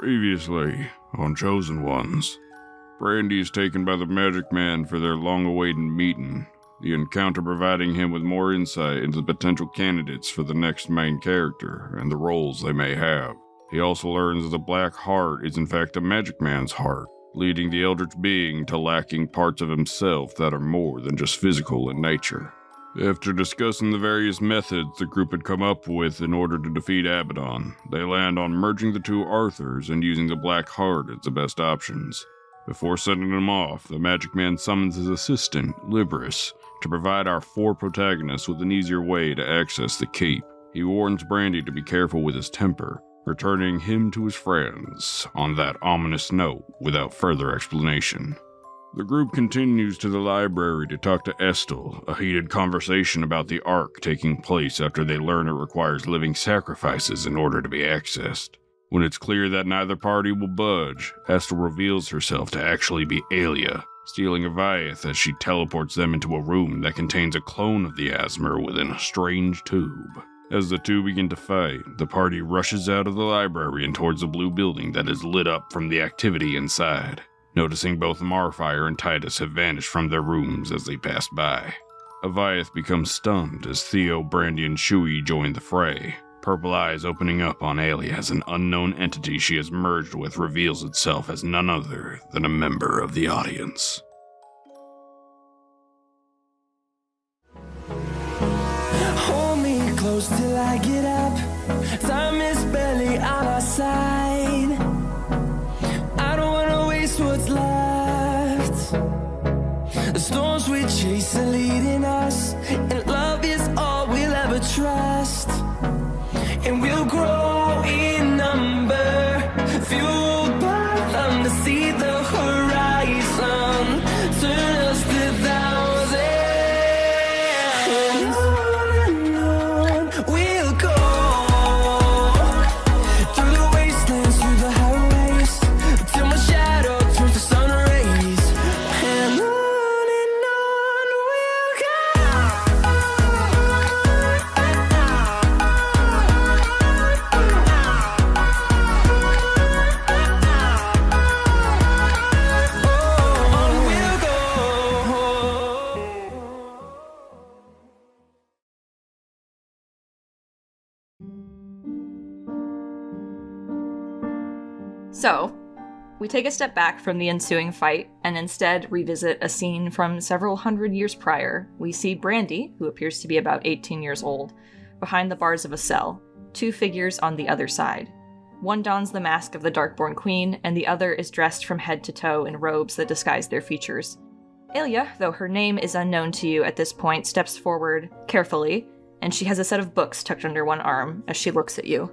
Previously, on Chosen Ones, Brandy is taken by the Magic Man for their long-awaited meeting, the encounter providing him with more insight into the potential candidates for the next main character and the roles they may have. He also learns that the Black Heart is in fact a Magic Man's heart, leading the Eldritch being to lacking parts of himself that are more than just physical in nature. After discussing the various methods the group had come up with in order to defeat Abaddon, they land on merging the two Arthurs and using the Black Heart as the best options. Before sending them off, the Magic Man summons his assistant, Libris, to provide our four protagonists with an easier way to access the keep. He warns Brandy to be careful with his temper, returning him to his friends on that ominous note without further explanation. The group continues to the library to talk to Estel, a heated conversation about the Ark taking place after they learn it requires living sacrifices in order to be accessed. When it's clear that neither party will budge, Estel reveals herself to actually be Alia, stealing Avayath as she teleports them into a room that contains a clone of the Asmer within a strange tube. As the two begin to fight, the party rushes out of the library and towards the blue building that is lit up from the activity inside. Noticing both Marfire and Titus have vanished from their rooms as they pass by. Avayath becomes stunned as Theo, Brandy, and Shui join the fray. Purple eyes opening up on Alia as an unknown entity she has merged with reveals itself as none other than a member of the audience. Hold me close till I get up. Time is barely on our side. I don't wanna waste what's left. The storms we chase are leading us, and love is all we'll ever trust. And we'll grow in number, fueled by them to see the horizon, turn us to thousands. And on we'll go, through the wastelands, through the highways, till my shadow turns to sun rays. And on we'll go. On we'll go. So, we take a step back from the ensuing fight and instead revisit a scene from several hundred years prior. We see Brandy, who appears to be about 18 years old, behind the bars of a cell, two figures on the other side. One dons the mask of the Darkborn Queen, and the other is dressed from head to toe in robes that disguise their features. Alia, though her name is unknown to you at this point, steps forward carefully, and she has a set of books tucked under one arm as she looks at you.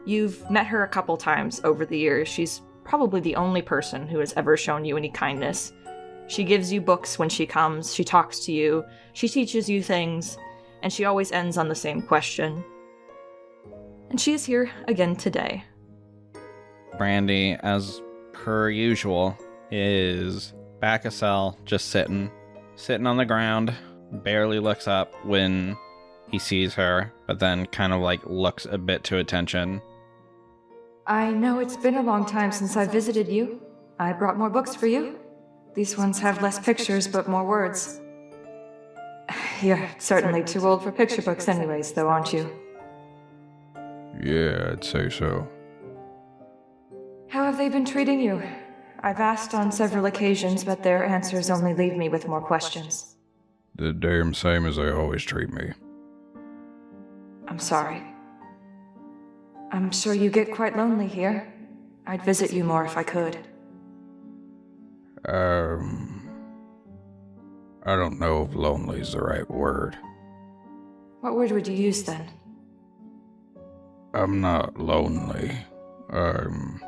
You've met her a couple times over the years. She's probably the only person who has ever shown you any kindness. She gives you books when she comes, she talks to you, she teaches you things, and she always ends on the same question. And she is here again today. Brandy, as per usual, is back a cell, just sitting on the ground, barely looks up when he sees her, but then kind of like looks a bit to attention. I know it's been a long time since I visited you. I brought more books for you. These ones have less pictures, but more words. You're certainly too old for picture books anyways, though, aren't you? Yeah, I'd say so. How have they been treating you? I've asked on several occasions, but their answers only leave me with more questions. The damn same as they always treat me. I'm sorry. I'm sure you get quite lonely here. I'd visit you more if I could. I don't know if lonely is the right word. What word would you use then? I'm not lonely. I'm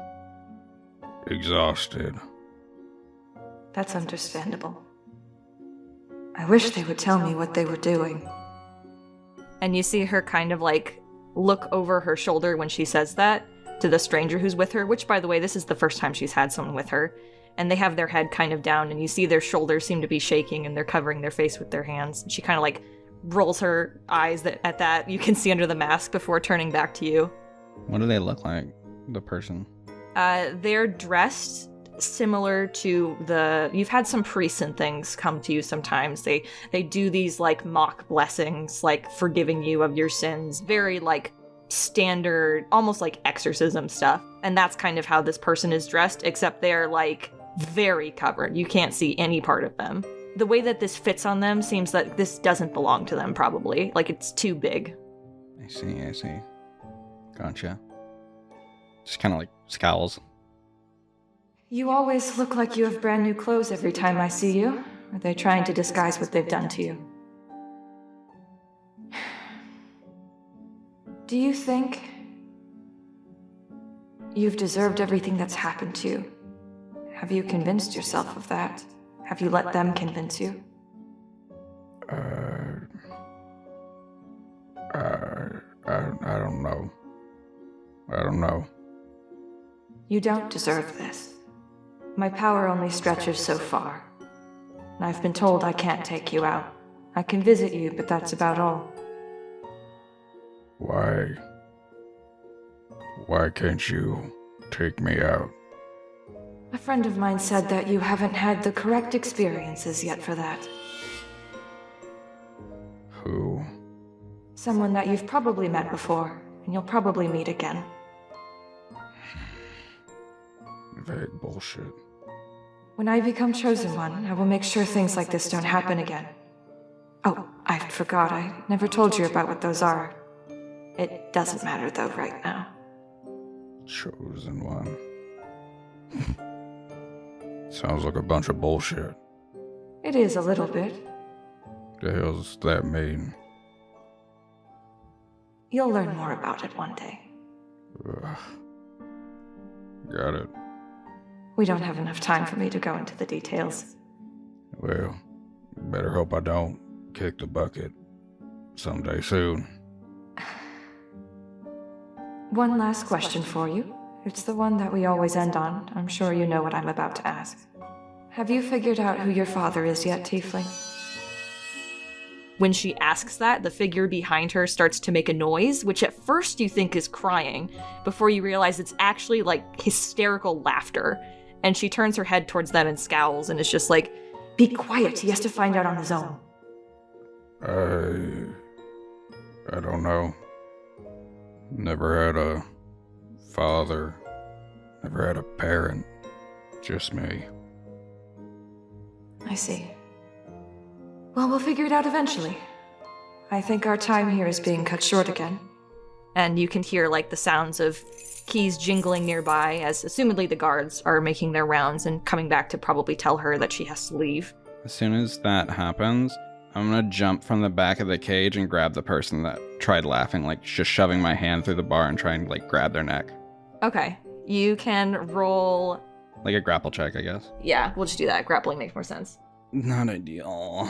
exhausted. That's understandable. I wish they would tell me what they were doing. And you see her kind of like look over her shoulder when she says that to the stranger who's with her, which, by the way, this is the first time she's had someone with her. And they have their head kind of down, and you see their shoulders seem to be shaking, and they're covering their face with their hands. And she kind of like rolls her eyes at that you can see under the mask before turning back to you. What do they look like, the person? They're dressed similar to you've had some priests and things come to you sometimes. They do these like mock blessings, like forgiving you of your sins, very like standard, almost like exorcism stuff. And that's kind of how this person is dressed, except they're like very covered. You can't see any part of them. The way that this fits on them seems that this doesn't belong to them, probably. Like it's too big. I see. Gotcha. Just kind of like scowls. You always look like you have brand new clothes every time I see you. Are they trying to disguise what they've done to you? Do you think you've deserved everything that's happened to you? Have you convinced yourself of that? Have you let them convince you? I don't know. I don't know. You don't deserve this. My power only stretches so far. And I've been told I can't take you out. I can visit you, but that's about all. Why can't you take me out? A friend of mine said that you haven't had the correct experiences yet for that. Who? Someone that you've probably met before, and you'll probably meet again. Vague bullshit. When I become Chosen One, I will make sure things like this don't happen again. Oh, I forgot, I never told you about what those are. It doesn't matter though right now. Chosen One. Sounds like a bunch of bullshit. It is a little bit. The hell's that mean? You'll learn more about it one day. Ugh. Got it. We don't have enough time for me to go into the details. Well, better hope I don't kick the bucket someday soon. One last question for you. It's the one that we always end on. I'm sure you know what I'm about to ask. Have you figured out who your father is yet, Tiefling? When she asks that, the figure behind her starts to make a noise, which at first you think is crying, before you realize it's actually like hysterical laughter. And she turns her head towards them and scowls and is just like, "Be quiet, he has to find out on his own." I don't know. Never had a father. Never had a parent. Just me. I see. Well, we'll figure it out eventually. I think our time here is being cut short again. And you can hear, like, the sounds of keys jingling nearby as, assumedly, the guards are making their rounds and coming back to probably tell her that she has to leave. As soon as that happens, I'm gonna jump from the back of the cage and grab the person that tried laughing, like just shoving my hand through the bar and trying to like grab their neck. Okay. You can roll... Like a grapple check, I guess. Yeah, we'll just do that. Grappling makes more sense. Not ideal,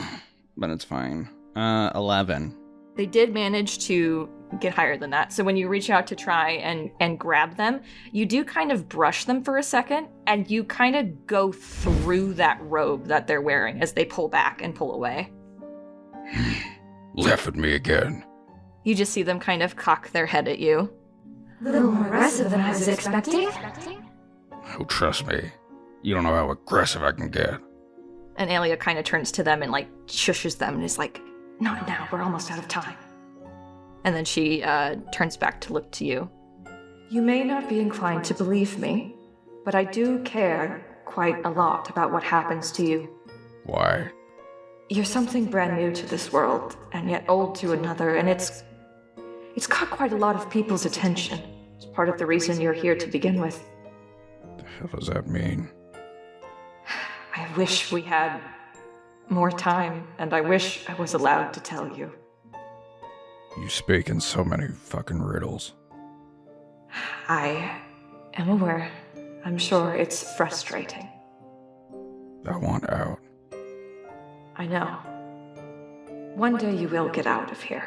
but it's fine. 11. They did manage to get higher than that. So when you reach out to try and grab them, you do kind of brush them for a second, and you kind of go through that robe that they're wearing as they pull back and pull away. Laugh at me again. You just see them kind of cock their head at you. A little more aggressive than I was expecting. Oh, trust me. You don't know how aggressive I can get. And Alia kind of turns to them and like shushes them and is like, "Not now, we're almost out of time." And then she turns back to look to you. You may not be inclined to believe me, but I do care quite a lot about what happens to you. Why? You're something brand new to this world, and yet old to another, and it's caught quite a lot of people's attention. It's part of the reason you're here to begin with. The hell does that mean? I wish we had more time, and I wish I was allowed to tell you. You speak in so many fucking riddles. I am aware. I'm sure it's frustrating. I want out. I know. One day you will get out of here.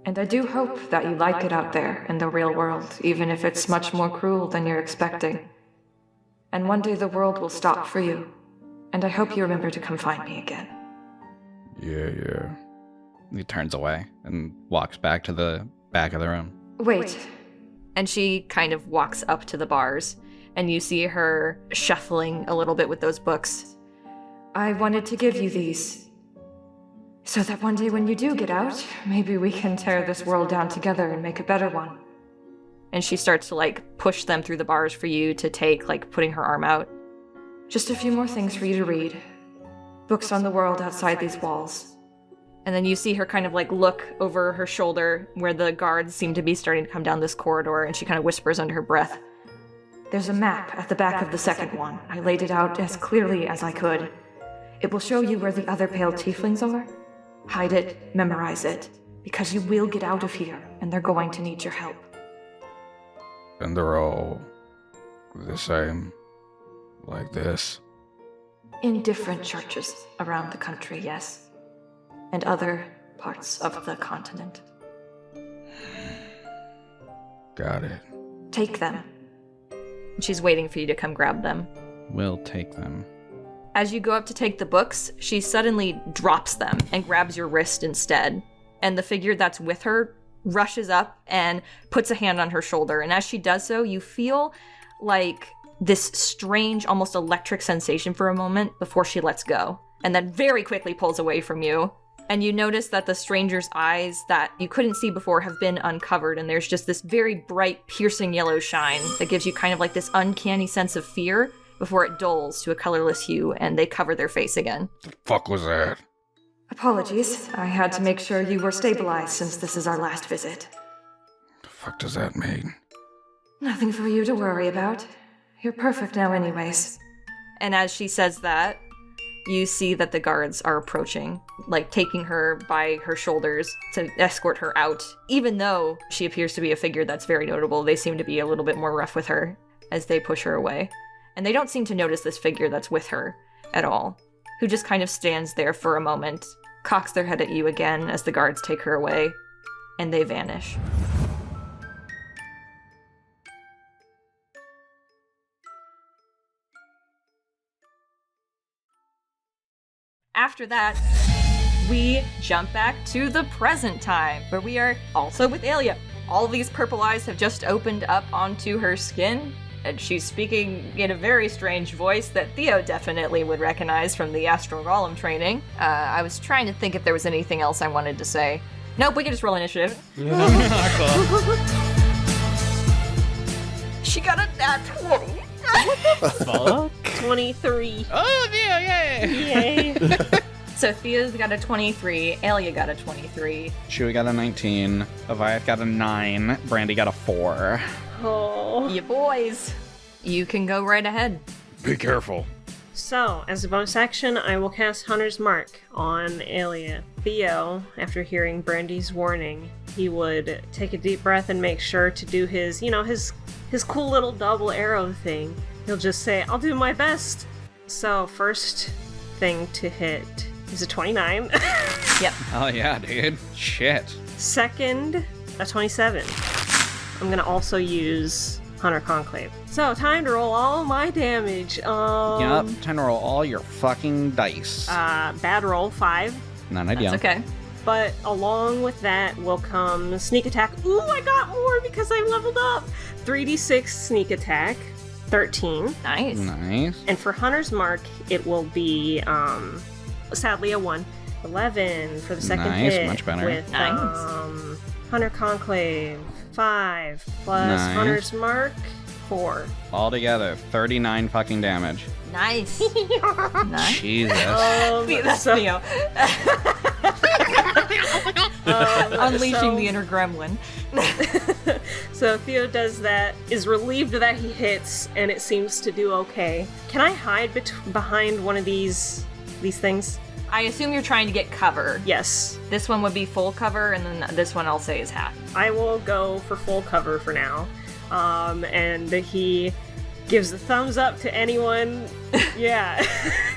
And I do hope that you like it out there in the real world, even if it's much more cruel than you're expecting. And one day the world will stop for you. And I hope you remember to come find me again. Yeah. He turns away and walks back to the back of the room. Wait. And she kind of walks up to the bars. and you see her shuffling a little bit with those books. I wanted to give you these, so that one day when you do get out, maybe we can tear this world down together and make a better one. And she starts to, like, push them through the bars for you to take, like, putting her arm out. Just a few more things for you to read. Books on the world outside these walls. And then you see her kind of, like, look over her shoulder where the guards seem to be starting to come down this corridor, and she kind of whispers under her breath. There's a map at the back of the second one. I laid it out as clearly as I could. It will show you where the other pale tieflings are. Hide it, memorize it, because you will get out of here, and they're going to need your help. And they're all the same, like this. In different churches around the country, yes. And other parts of the continent. Got it. Take them. She's waiting for you to come grab them. We'll take them. As you go up to take the books, she suddenly drops them and grabs your wrist instead. And the figure that's with her rushes up and puts a hand on her shoulder. And as she does so, you feel like this strange, almost electric sensation for a moment before she lets go. And then very quickly pulls away from you. And you notice that the stranger's eyes that you couldn't see before have been uncovered. And there's just this very bright, piercing yellow shine that gives you kind of like this uncanny sense of fear before it dulls to a colorless hue and they cover their face again. The fuck was that? Apologies. I had to make sure you were stabilized since this is our last visit. The fuck does that mean? Nothing for you to worry about. You're perfect now anyways. And as she says that, you see that the guards are approaching, like taking her by her shoulders to escort her out. Even though she appears to be a figure that's very notable, they seem to be a little bit more rough with her as they push her away. And they don't seem to notice this figure that's with her at all, who just kind of stands there for a moment, cocks their head at you again as the guards take her away, and they vanish. After that, we jump back to the present time, where we are also with Alia. All these purple eyes have just opened up onto her skin, and she's speaking in a very strange voice that Theo definitely would recognize from the Astral Golem training. I was trying to think if there was anything else I wanted to say. Nope, we can just roll initiative. She got a nat 20. Fuck? 23. Oh, Theo, yay! Yay. So Theo's got a 23, Alia got a 23. Shui got a 19. Avayath got a 9. Brandy got a 4. Oh. You boys, you can go right ahead. Be careful. So, as a bonus action, I will cast Hunter's Mark on Alia. Theo, after hearing Brandy's warning, he would take a deep breath and make sure to do his, his cool little double arrow thing. He'll just say, I'll do my best. So, first thing to hit is a 29. Yep. Oh yeah, dude. Shit. Second, a 27. I'm gonna also use Hunter Conclave. So, time to roll all my damage. Yep, time to roll all your fucking dice. Bad roll, 5. Not ideal. That's okay. But along with that will come sneak attack. Ooh, I got more because I leveled up. 3d6 sneak attack, 13. Nice. Nice. And for Hunter's Mark, it will be, sadly, a 1. 11 for the second Nice, hit. much better. With, Nice. Hunter Conclave, 5. Plus Nice. Hunter's Mark, 4. Altogether, 39 fucking damage. Nice. Nice. Jesus. That's so- Theo. Unleashing the inner gremlin. So Theo does that, is relieved that he hits, and it seems to do okay. Can I hide behind one of these things? I assume you're trying to get cover. Yes. This one would be full cover, and then this one I'll say is half. I will go for full cover for now. And he gives a thumbs up to anyone. Yeah,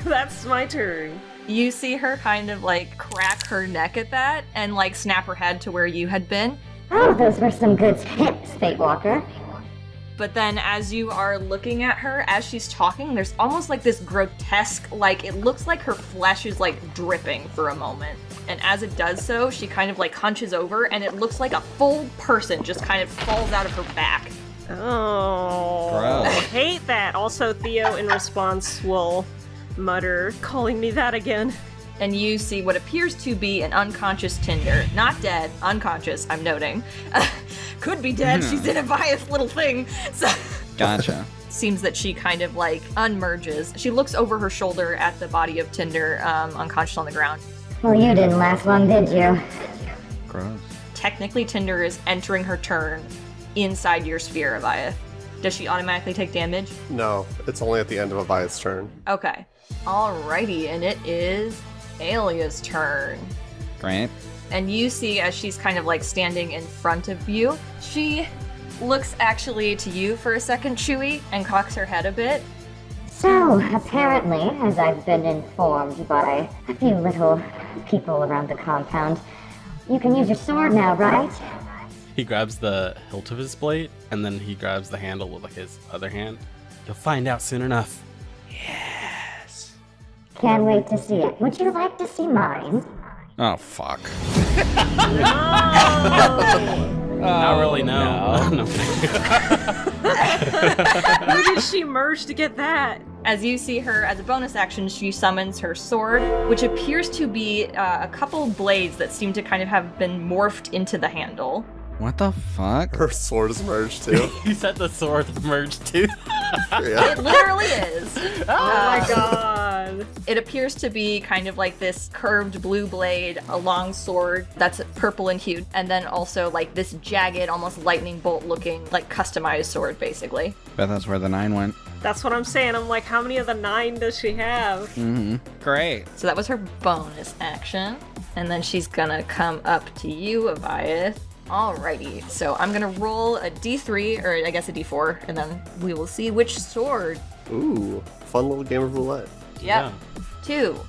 that's my turn. You see her kind of like crack her neck at that and like snap her head to where you had been. Oh, those were some good tips, Fate Walker. But then as you are looking at her, as she's talking, there's almost like this grotesque, like it looks like her flesh is like dripping for a moment. And as it does so, she kind of like hunches over and it looks like a full person just kind of falls out of her back. Oh, Gross. I hate that. Also, Theo, in response, will mutter, calling me that again. And you see what appears to be an unconscious Tinder. Not dead, unconscious, I'm noting. Could be dead, she's in Avayath's little thing. So Gotcha. seems that she kind of like unmerges. She looks over her shoulder at the body of Tinder, unconscious on the ground. Well, you didn't last long, did you? Gross. Technically, Tinder is entering her turn inside your sphere, Avayath. Does she automatically take damage? No, it's only at the end of Avayath's turn. Okay. Alrighty, and it is Alia's turn. Great. And you see as she's kind of like standing in front of you, she looks actually to you for a second, Shui, and cocks her head a bit. So, apparently, as I've been informed by a few little people around the compound, you can use your sword now, right? He grabs the hilt of his blade, and then he grabs the handle with like his other hand. You'll find out soon enough. Can't wait to see it. Would you like to see mine? Oh, fuck. Not really, no. No. Who did she merge to get that? As you see her, as a bonus action, she summons her sword, which appears to be a couple blades that seem to kind of have been morphed into the handle. What the fuck? Her sword is merged too. You said the sword merged too. Yeah. It literally is. Oh my god. It appears to be kind of like this curved blue blade, a long sword that's purple in hue, and then also like this jagged, almost lightning bolt looking, like customized sword, basically. Bet that's where the 9 went. That's what I'm saying. I'm like, how many of the 9 does she have? Mm-hmm. Great. So that was her bonus action. And then she's gonna come up to you, Avayath. Alrighty, so I'm gonna roll a d3, or I guess a d4, and then we will see which sword. Ooh, fun little game of roulette. Yep. 2.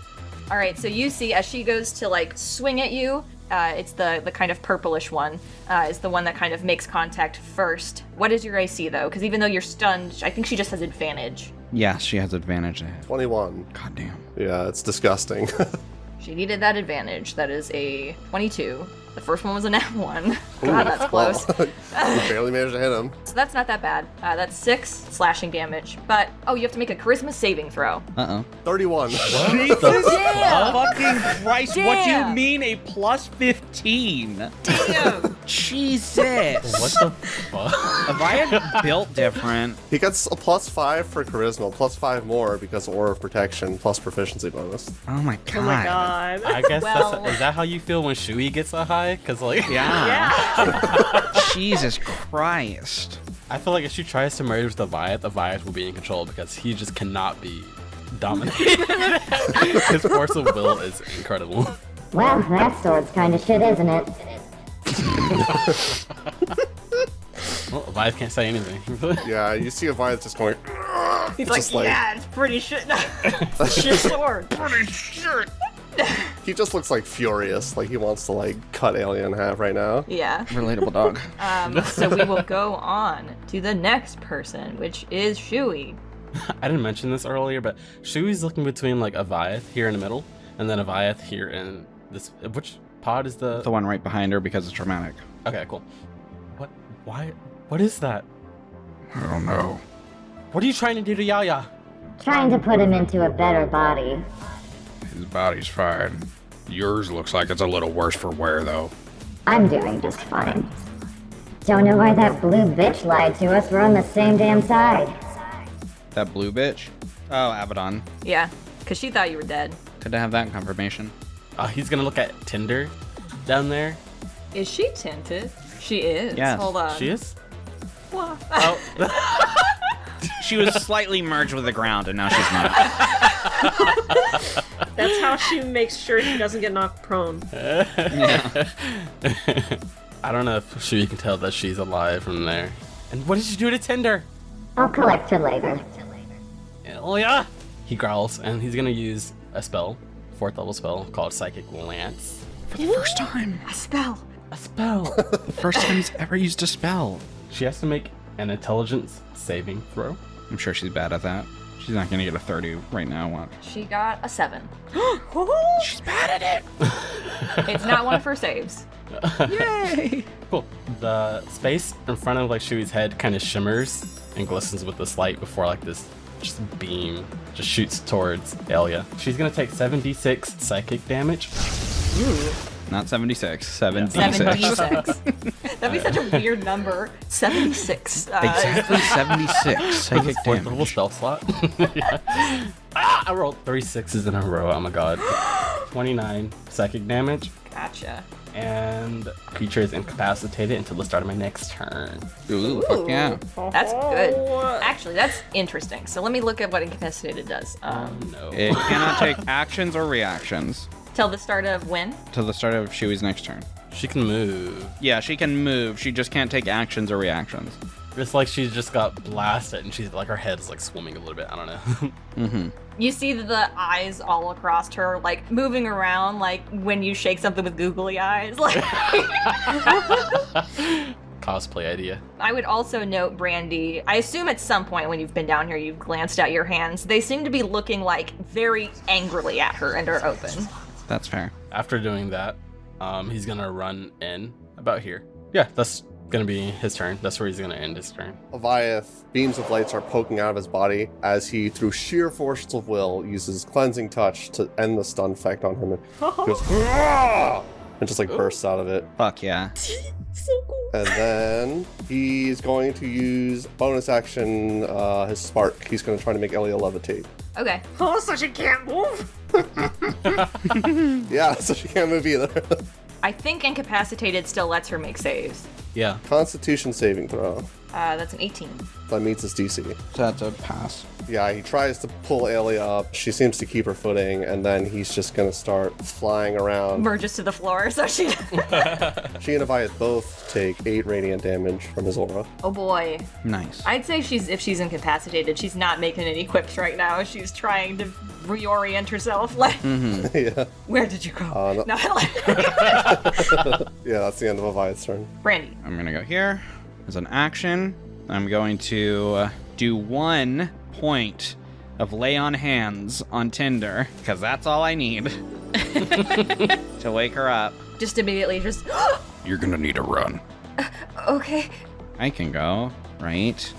Alright, so you see as she goes to like swing at you, it's the kind of purplish one, is the one that kind of makes contact first. What is your AC though? Because even though you're stunned, I think she just has advantage. Yeah, she has advantage. 21. God damn. Yeah, it's disgusting. She needed that advantage. That is a 22. The first one was a nat 1. God, that's close. You barely managed to hit him. So that's not that bad. That's 6 slashing damage. But, oh, you have to make a charisma saving throw. Uh-oh. 31. Jesus Damn! fucking Christ, what do you Damn! mean a plus 15? Damn! Jesus. What the fuck? Avaya built different. He gets a +5 for charisma, +5 more because of Aura of Protection, plus proficiency bonus. Oh my god. Oh my god. I guess Well- is that how you feel when Shui gets a high? Because like, Yeah. Jesus Christ. I feel like if she tries to merge with Avayath will be in control because he just cannot be dominated. His force of will is incredible. Well, that sword's kind of shit, isn't it? Well, Avayath can't say anything. Yeah, you see Avayath just going. He's Just like, like- yeah, it's pretty shit. Shit sword. Pretty shit. He just looks like furious, like he wants to like cut Alien in half right now. Yeah. Relatable dog. So we will go on to the next person, which is Shui. I didn't mention this earlier, but Shui's looking between like Avayath here in the middle, and then Avayath here in this. Which pod is the? The one right behind her because it's dramatic. Okay, cool. What? Why? What is that? I don't know. What are you trying to do to Yaya? Trying to put him into a better body. His body's fine. Yours looks like it's a little worse for wear, though. I'm doing just fine. Don't know why that blue bitch lied to us. We're on the same damn side. That blue bitch? Oh, Abaddon. Yeah, because she thought you were dead. Good to have that confirmation. He's gonna look at Tinder down there. Is she tinted? She is. Yes. Hold on. She is. What? Oh, She was slightly merged with the ground, and now she's not. That's how she makes sure she doesn't get knocked prone. Yeah. I don't know if Shui can tell that she's alive from there. And what did you do to Tinder? I'll collect her later. Oh yeah. He growls, and he's gonna use a spell, 4th level spell called Psychic Lance. For the first time. A spell. A spell. The first time he's ever used a spell. She has to make an intelligence saving throw. I'm sure she's bad at that. She's not gonna get a 30 right now. What? She got a 7. She's bad at it. It's not one of her saves. Yay! Cool. The space in front of like Shui's head kind of shimmers, and glistens with this light before like this just beam just shoots towards Elia. She's gonna take 7d6 psychic damage. Ooh. Not 76, 7d6. 76. That'd be such a weird number. 76. Exactly 76 psychic Fourth level damage. spell slot. Yeah. I rolled 3 6s in a row. Oh my god. 29 psychic damage. Gotcha. And creature is incapacitated until the start of my next turn. Ooh, fuck yeah. That's good. Actually, that's interesting. So let me look at what incapacitated does. No. It cannot take actions or reactions Till the start of when? till the start of Shui's next turn. She can move. Yeah, she can move. She just can't take actions or reactions. It's like she just got blasted and she's like her head's like swimming a little bit. I don't know. Mm-hmm. You see the eyes all across her, like moving around, like when you shake something with googly eyes. Like Cosplay idea. I would also note, Brandy, I assume at some point when you've been down here, you've glanced at your hands. They seem to be looking like very angrily at her and are open. That's fair. After doing that, he's gonna run in about here. Yeah, that's gonna be his turn. That's where he's gonna end his turn. Avayath, beams of light are poking out of his body as he, through sheer force of will, uses cleansing touch to end the stun effect on him. And he goes, "Hurrah!" and just like bursts out of it. Fuck yeah. So cool. And then he's going to use bonus action, his spark. He's going to try to make Elia levitate. Okay. Oh, so she can't move? Yeah, so she can't move either. I think incapacitated still lets her make saves. Yeah. Constitution saving throw. That's an 18. That meets his DC. That's a pass. Yeah, he tries to pull Elia up. She seems to keep her footing, and then he's just going to start flying around. Merges to the floor, so she... She and Avayath both take 8 radiant damage from his aura. Oh boy. Nice. I'd say if she's incapacitated, she's not making any quips right now. She's trying to reorient herself. Like, Yeah. where did you go? No. Yeah, that's the end of Avayath's turn. Brandy. I'm gonna go here as an action. I'm going to do 1 point of lay on hands on Tinder, because that's all I need to wake her up. Just immediately just... You're gonna need a run. Okay. I can go, right?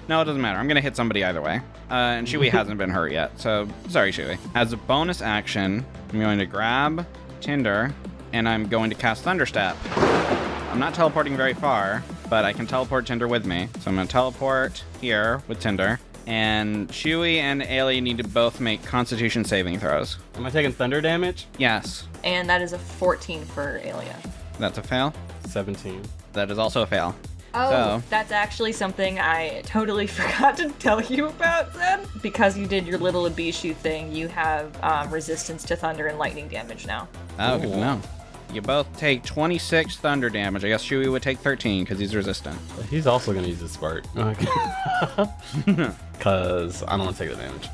No, it doesn't matter. I'm gonna hit somebody either way. And Shui hasn't been hurt yet, so sorry, Shui. As a bonus action, I'm going to grab Tinder, and I'm going to cast Thunderstep. I'm not teleporting very far, but I can teleport Tinder with me. So I'm gonna teleport here with Tinder. And Shui and Ailey need to both make Constitution saving throws. Am I taking thunder damage? Yes, And that is a 14 for Alia. that's a fail. 17. That is also a fail. Oh, So- that's actually something I totally forgot to tell you about, Zed. Because you did your little Abishu thing, you have resistance to thunder and lightning damage now. Oh, good to Ooh. know. You both take 26 thunder damage. I guess Shui would take 13 because he's resistant. He's also gonna use his spark. Okay. Cause I don't want to take the damage.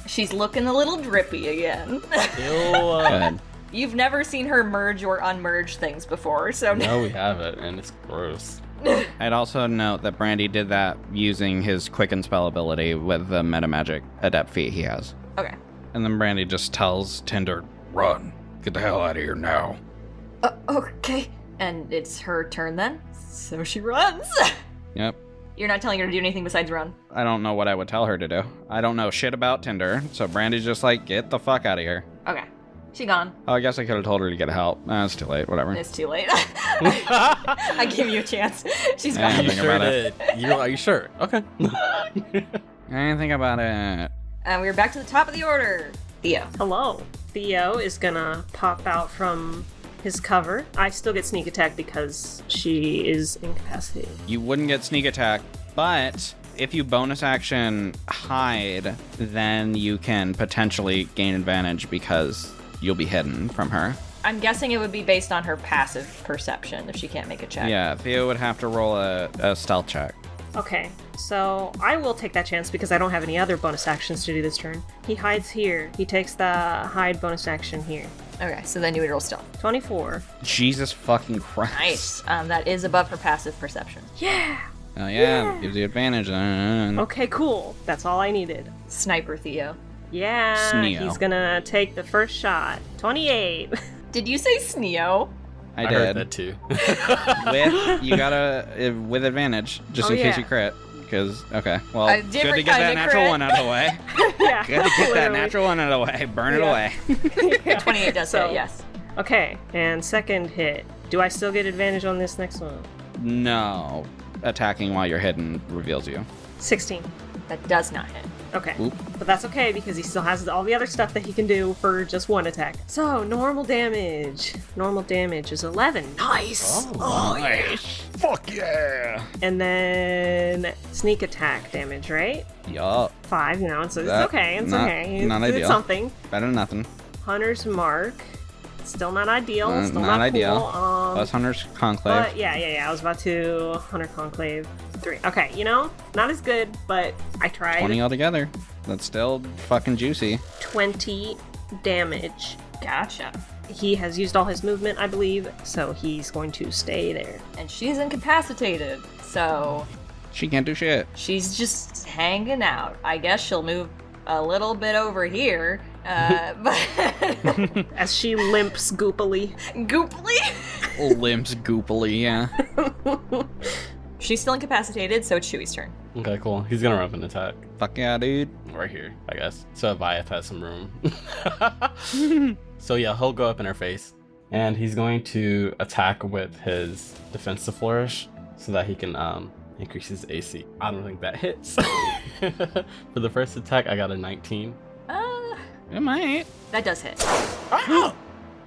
She's looking a little drippy again. Good. You've never seen her merge or unmerge things before, so No, we have it, and it's gross. I'd also note that Brandy did that using his quicken spell ability with the metamagic adept feat he has. Okay. And then Brandy just tells Tinder, Run. Get the hell out of here now. Okay. And it's her turn then, so she runs. yep. You're not telling her to do anything besides run. I don't know what I would tell her to do. I don't know shit about Tinder, so Brandy's just like, get the fuck out of here. Okay. She gone. Oh, I guess I could have told her to get help. It's too late, whatever. It's too late. I give you a chance. She's Yeah. gone. Think You sure about it. did. Are you sure? Okay. I didn't think about it. And we're back to the top of the order. Theo. Hello. Theo is gonna pop out from his cover. I still get sneak attack because she is incapacitated. You wouldn't get sneak attack, but if you bonus action hide, then you can potentially gain advantage because you'll be hidden from her. I'm guessing it would be based on her passive perception if she can't make a check. Yeah, Theo would have to roll a stealth check. Okay, so I will take that chance because I don't have any other bonus actions to do this turn. He hides here. He takes the hide bonus action here. Okay, so then you would roll stealth. 24. Jesus fucking Christ. Nice. That is above her passive perception. Yeah! Oh yeah, gives you advantage. Okay, cool. That's all I needed. Sniper Theo. Yeah, Sneo. he's gonna take the first shot. 28. Did you say Sneo? I heard did. that too. You gotta with advantage, just in case you crit. Because well, A good different to get kind that of natural crit. one out of the way. Yeah. Good to get that literally. natural one out of the way. Burn it away. Yeah. 28 does So- hit, yes. Okay, and second hit. Do I still get advantage on this next one? No, attacking while you're hidden reveals you. 16. That does not hit. Okay. Oop. But that's okay because he still has all the other stuff that he can do for just one attack. So, normal damage. Normal damage is 11. Nice! Nice. Fuck yeah. And then sneak attack damage, right? Yup. 5, so it's That- okay. It's not- okay. not It's ideal. something. Better than nothing. Hunter's Mark. Still not ideal. Still not not ideal. Cool. Plus Hunter's Conclave. But yeah. I was about to Hunter Conclave 3. Okay, not as good, but I tried. 20 altogether. That's still fucking juicy. 20 damage. Gotcha. He has used all his movement, I believe, so he's going to stay there. And she's incapacitated, so She can't do shit. she's just hanging out. I guess she'll move a little bit over here, but As she limps goopily. goopily. Limps goopily, yeah. She's still incapacitated, so it's Shui's turn. Okay, cool. He's gonna run up and attack. Fuck yeah, dude. Right here, I guess. So Avayath has some room. So yeah, he'll go up in her face. And he's going to attack with his defensive flourish so that he can increase his AC. I don't think that hits. For the first attack, I got a 19. It might. That does hit.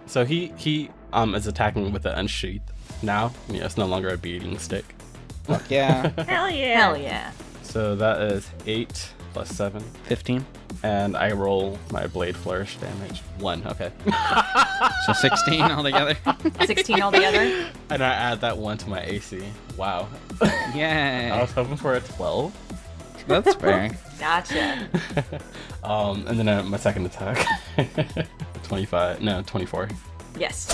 So he is attacking with the unsheath. Now, it's no longer a beating stick. Fuck yeah. Hell yeah. Hell yeah. So that is 8 plus 7. 15. And I roll my blade flourish damage. 1, okay. So 16 altogether. 16 altogether. And I add that 1 to my AC. Wow. I Yay. was hoping for a 12. That's fair. Gotcha. And then my second attack. 24. Yes.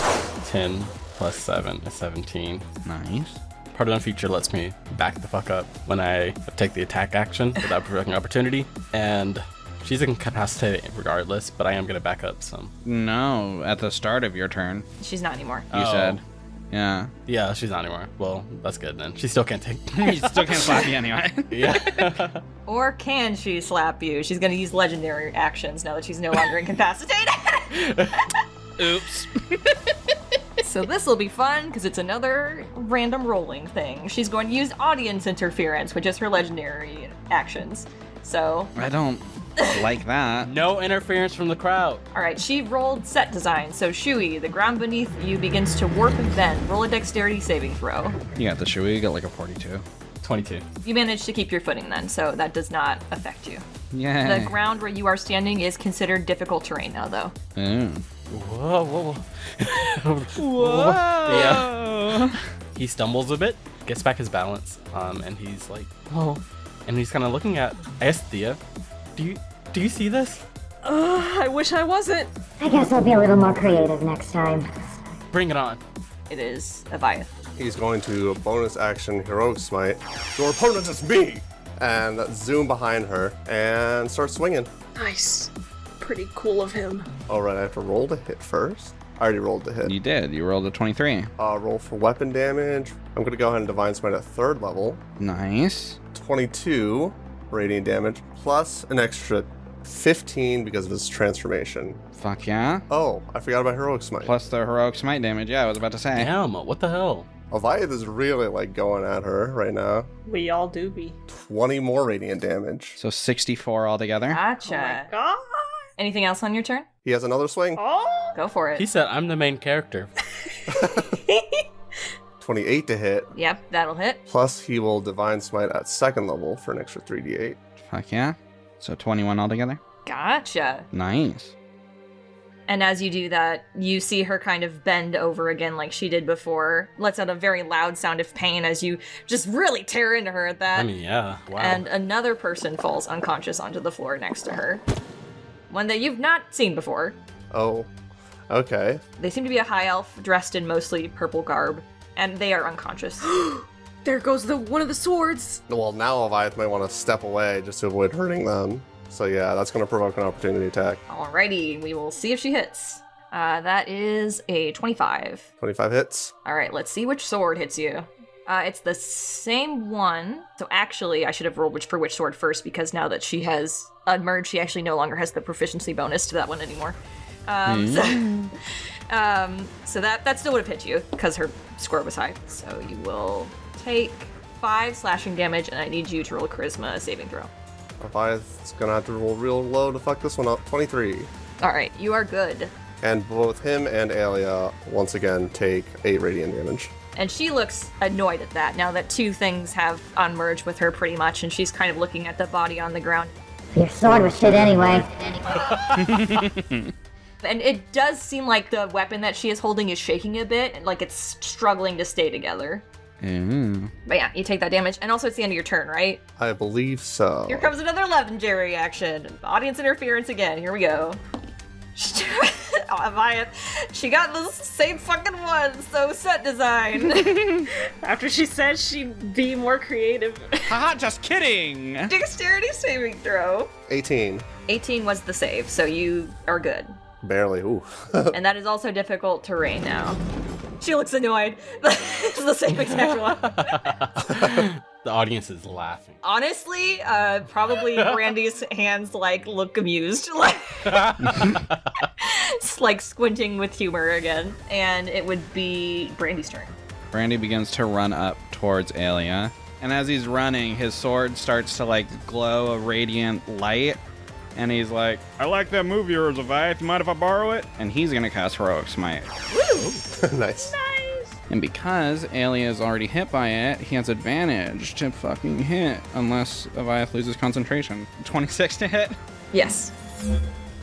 10 plus 7 is 17. Nice. Part-of feature lets me back the fuck up when I take the attack action without provoking opportunity. And she's incapacitated regardless, but I am going to back up some. No, at the start of your turn, She's not anymore. you said. Yeah. Yeah, she's not anymore. Well, that's good then. She still can't take. You still can't slap me anyway. Yeah. Or can she slap you? She's gonna use legendary actions now that she's no longer incapacitated. Oops. So this will be fun because it's another random rolling thing. She's going to use audience interference, which is her legendary actions. So, I don't like that. No interference from the crowd. alright, she rolled set design. So Shui, the ground beneath you begins to warp and bend. Roll a dexterity saving throw. You got the Shui, you got like a 42. 22. You managed to keep your footing then, so that does not affect you. Yeah. The ground where you are standing is considered difficult terrain now, though. Whoa. Yeah. He stumbles a bit, gets back his balance, and he's like, oh. And he's kind of looking at, I guess, Theo. Do you see this? I wish I wasn't. I guess I'll be a little more creative next time. Bring it on. It is Avayath. He's going to bonus action Heroic Smite. Your opponent is me! And zoom behind her and start swinging. Nice. Pretty cool of him. Alright, I have to roll to hit first. I already rolled to hit. You did. You rolled a 23. Roll for weapon damage. I'm going to go ahead and Divine Smite at 3rd level. Nice. 22 radiant damage, plus an extra 15 because of his transformation. Fuck yeah. Oh, I forgot about Heroic Smite. Plus the heroic smite damage. Yeah, I was about to say. Damn, what the hell? Avayath is really going at her right now. We all do be. 20 more radiant damage. So 64 altogether. Gotcha. God. Anything else on your turn? He has another swing. Oh. Go for it. He said, I'm the main character. 28 to hit. Yep, that'll hit. Plus, he will Divine Smite at 2nd level for an extra 3d8. Fuck yeah. So 21 altogether. Gotcha. Nice. And as you do that, you see her kind of bend over again like she did before, lets out a very loud sound of pain as you just really tear into her at that. I mean, yeah. Wow. And another person falls unconscious onto the floor next to her. One that you've not seen before. Oh, okay. They seem to be a high elf dressed in mostly purple garb, and they are unconscious. There goes one of the swords. Well, now Avayath might want to step away just to avoid hurting them. So yeah, that's going to provoke an opportunity attack. Alrighty, we will see if she hits. That is a 25. 25 hits. All right, let's see which sword hits you. It's the same one. So actually, I should have rolled for which sword first, because now that she has unmerged, she actually no longer has the proficiency bonus to that one anymore. So that still would have hit you, because her score was high. So you will take 5 slashing damage, and I need you to roll a charisma saving throw. Avayath's gonna have to roll real low to fuck this one up. 23. All right, you are good. And both him and Alia, once again, take 8 radiant damage. And she looks annoyed at that, now that 2 things have unmerged with her pretty much, and she's kind of looking at the body on the ground. Your sword was shit anyway. And it does seem like the weapon that she is holding is shaking a bit, and like it's struggling to stay together. But yeah, you take that damage, and also it's the end of your turn, right? I believe so. Here comes another legendary action. Audience interference again, here we go. Avayath, she got the same fucking one, so set design. After she said she'd be more creative. Haha, just kidding! Dexterity saving throw. 18. 18 was the save, so you are good. Barely, ooh. And that is also difficult terrain now. She looks annoyed. It's the same exact one. The audience is laughing. Honestly, probably Brandy's hands look amused, it's like squinting with humor again. And it would be Brandy's turn. Brandy begins to run up towards Alia, and as he's running, his sword starts to glow a radiant light, and he's like, "I like that move of yours, Avayath. You mind if I borrow it?" And he's gonna cast Heroic Smite. Woo! Nice. And because Alia is already hit by it, he has advantage to fucking hit, unless Avayath loses concentration. 26 to hit? Yes.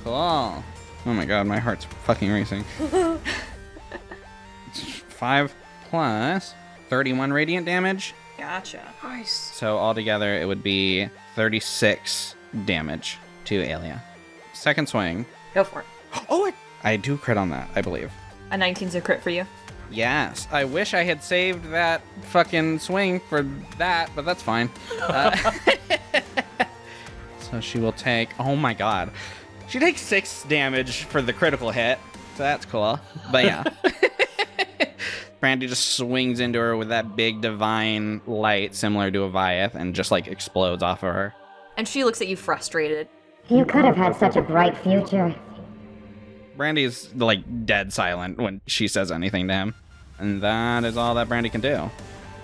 Cool. Oh my god, my heart's fucking racing. 5 plus 31 radiant damage. Gotcha. Nice. So altogether, it would be 36 damage to Alia. Second swing. Go for it. Oh, I do crit on that, I believe. A 19's a crit for you. Yes, I wish I had saved that fucking swing for that, but that's fine. So she will take, oh my god. She takes 6 damage for the critical hit, so that's cool. But yeah. Brandy just swings into her with that big divine light similar to Avayath and just explodes off of her. And she looks at you frustrated. You could have had such a bright future. Brandy's dead silent when she says anything to him. And that is all that Brandy can do.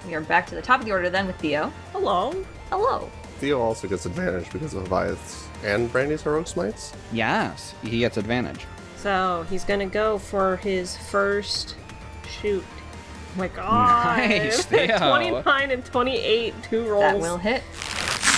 We are back to the top of the order then with Theo. Hello. Hello. Theo also gets advantage because of Avayath's and Brandy's heroic smites. Yes, he gets advantage. So he's gonna go for his first shoot. Oh my god. Nice, Theo. 29 and 28, 2 rolls. That will hit.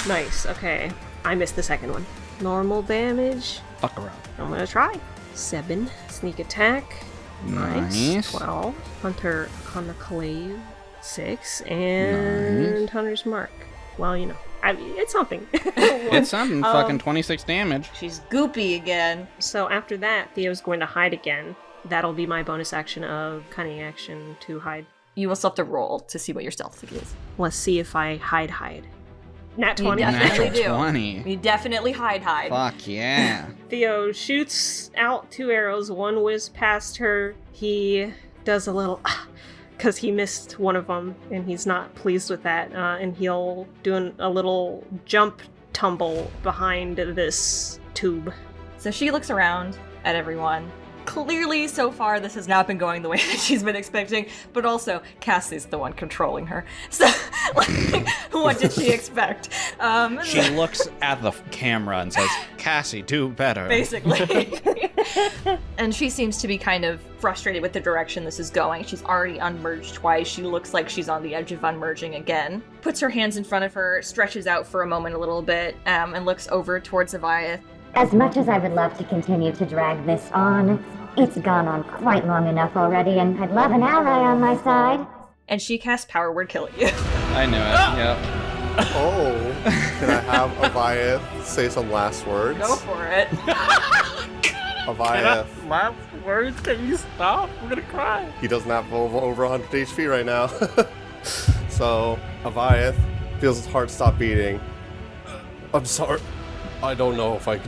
Nice, okay. I missed the second one. Normal damage. Fuck around. I'm gonna try. 7. Sneak attack. Nice. 12. Hunter Conclave. 6. And Nice. Hunter's Mark. Well, it's something. It's something. Fucking 26 damage. She's goopy again. So after that, Theo's going to hide again. That'll be my bonus action of cunning action to hide. You will still have to roll to see what your stealth is. Let's see if I hide. Nat 20. You definitely Natural do. 20. You definitely hide. Fuck yeah. Theo shoots out 2 arrows. One whizzes past her. He does a little because he missed one of them, and he's not pleased with that. And he'll do a little jump tumble behind this tube. So she looks around at everyone. Clearly, so far, this has not been going the way that she's been expecting, but also, Cassie's the one controlling her. So, what did she expect? She looks at the camera and says, "Cassie, do better." Basically. And she seems to be kind of frustrated with the direction this is going. She's already unmerged twice. She looks like she's on the edge of unmerging again. Puts her hands in front of her, stretches out for a moment a little bit, and looks over towards Avayath. As much as I would love to continue to drag this on, it's gone on quite long enough already, and I'd love an ally on my side. And she casts Power Word Kill at you. I knew it, yep. Oh, can I have Avayath say some last words? Go for it. Avayath. My words, can you stop? I'm gonna cry. He doesn't have over 100 HP right now. So, Avayath feels his heart stop beating. I'm sorry. I don't know if I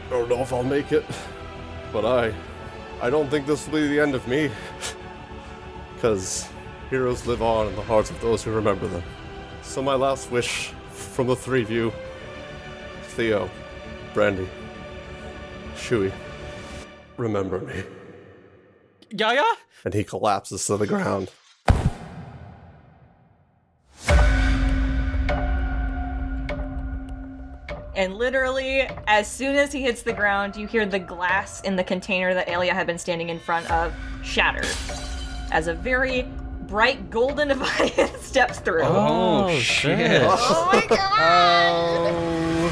don't know if I'll make it. But I I don't think this will be the end of me. Because heroes live on in the hearts of those who remember them. So my last wish from the three of you, Theo, Brandy, Shui, remember me. Yaya? And he collapses to the ground. And literally, as soon as he hits the ground, you hear the glass in the container that Alia had been standing in front of shatter. As a very bright golden Avayath steps through. Oh, shit. Oh my god!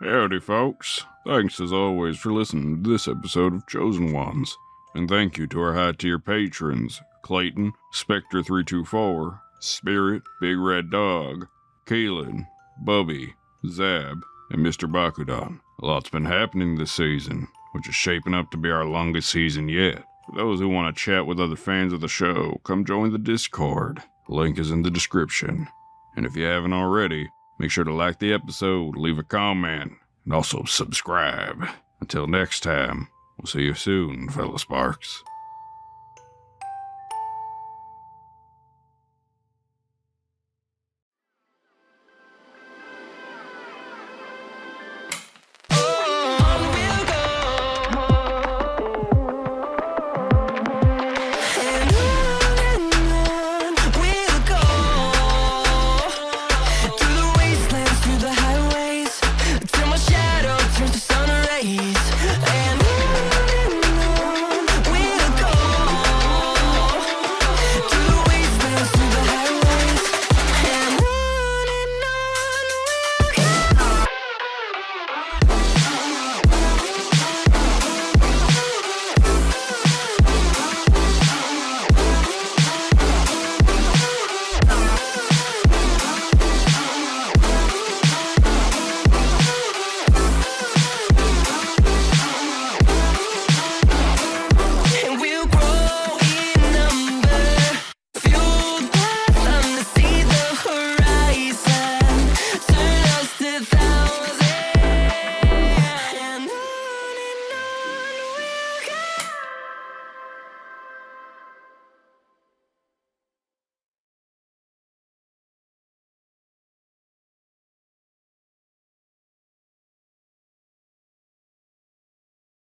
Howdy, folks. Thanks as always for listening to this episode of Chosen Ones. And thank you to our high-tier patrons, Clayton, Spectre324, Spirit, Bigreddog, Keilan, Bubby, Zab, and Mr. Bakudan. A lot's been happening this season, which is shaping up to be our longest season yet. For those who want to chat with other fans of the show, come join the Discord. The link is in the description. And if you haven't already, make sure to like the episode, leave a comment, and also subscribe. Until next time, we'll see you soon, fellow Sparks.